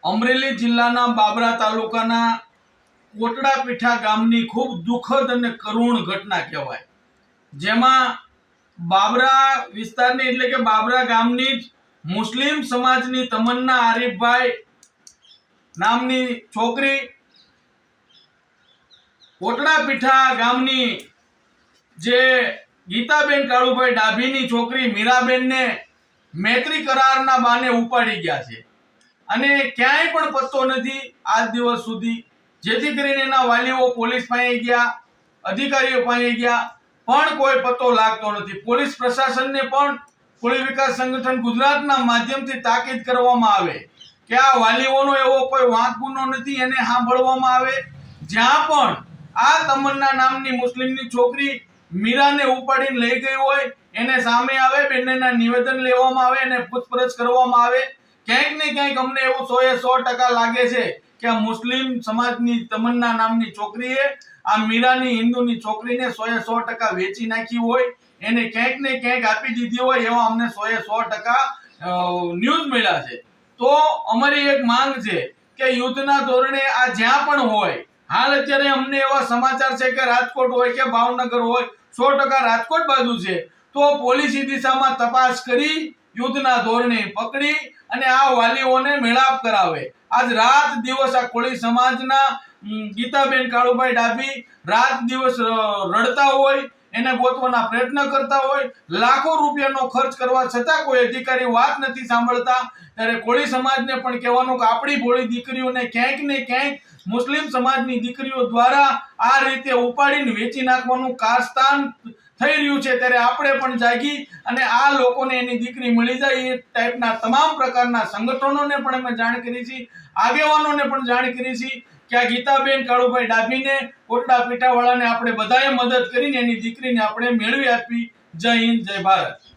અમરેલી જિલ્લાના બાબરા તાલુકાના કોટડાપીઠા ગામની ખૂબ દુઃખદ અને કરુણ ઘટના કહેવાય, જેમાં બાબરા વિસ્તારની એટલે કે બાબરા ગામની જ મુસ્લિમ સમાજની તમન્ના આરીફભાઈ નામની છોકરી કોટડાપીઠા ગામની જે ગીતાબેન કાળુભાઈ ડાભીની છોકરી મીરાબેનને મૈત્રી કરારના બાને ઉપાડી ગયા છે અને ક્યાંય પણ પત્તો નથી આજ દિવસ સુધી, જેથી કરીને એના વાલીઓ પોલીસ પાસે ગયા, અધિકારીઓ પાસે ગયા, પણ કોઈ પત્તો લાગતો નથી. પોલીસ પ્રશાસનને પણ કોળી વિકાસ સંગઠન ગુજરાતના માધ્યમથી તાકીદ કરવામાં આવે કે આ વાલીઓનો એવો કોઈ વાંક ગુનો નથી, એને સાંભળવામાં આવે. જ્યાં પણ આ તમન્ના નામની મુસ્લિમની છોકરી મીરાને ઉપાડીને લઈ ગઈ હોય એને સામે આવે, બંનેના નિવેદન લેવામાં આવે અને પૂછપરછ કરવામાં આવે. ક્યાંક ને ક્યાંક અમને એવું 100% લાગે છે કે આ મુસ્લિમ સમાજની તમન્ના નામની છોકરીએ આ મીરાની હિન્દુની છોકરીને 100% વેચી નાખી હોય, એને ક્યાંક ને ક્યાંક આપી દીધી હોય એવા અમને 100% ન્યૂઝ મળ્યા છે. તો અમારી એક માંગ છે કે યુદ્ધના ધોરણે આ જ્યાં પણ હોય, હાલ અત્યારે અમને એવા સમાચાર છે કે રાજકોટ હોય કે ભાવનગર હોય, 100% રાજકોટ બાજુ છે, તો પોલીસી દિશામાં તપાસ કરી યુદ્ધના ધોરણે પકડી અને આ વાલીઓને મેળાપ કરાવે. આજ રાત દિવસ આ કોળી સમાજના ગીતાબેન કાળુભાઈ ડાભી રાત દિવસ રડતા હોય, એને ગોતવાના પ્રયત્ન કરતા હોય, લાખો રૂપિયાનો ખર્ચ કરવા છતાં કોઈ અધિકારી વાત નથી સાંભળતા. ત્યારે કોળી સમાજને પણ કહેવાનું કે આપણી ભોળી દીકરીઓને ક્યાંક ને ક્યાંક મુસ્લિમ સમાજની દીકરીઓ દ્વારા આ રીતે ઉપાડીને વેચી નાખવાનું કારસ્તાન થઈ રહ્યું છે. ત્યારે આપણે પણ જાગી અને આ લોકોને એની દીકરી મળી જાય એ ટાઈપના તમામ પ્રકારના સંગઠનોને પણ અમે જાણ કરી છે, આગેવાનોને પણ જાણ કરી છે કે આ ગીતાબેન કાળુભાઈ ડાભીને કોટડાપીઠા વાળાને આપણે બધાએ મદદ કરીને એની દીકરીને આપણે મેળવી આપી. જય હિન્દ, જય ભારત.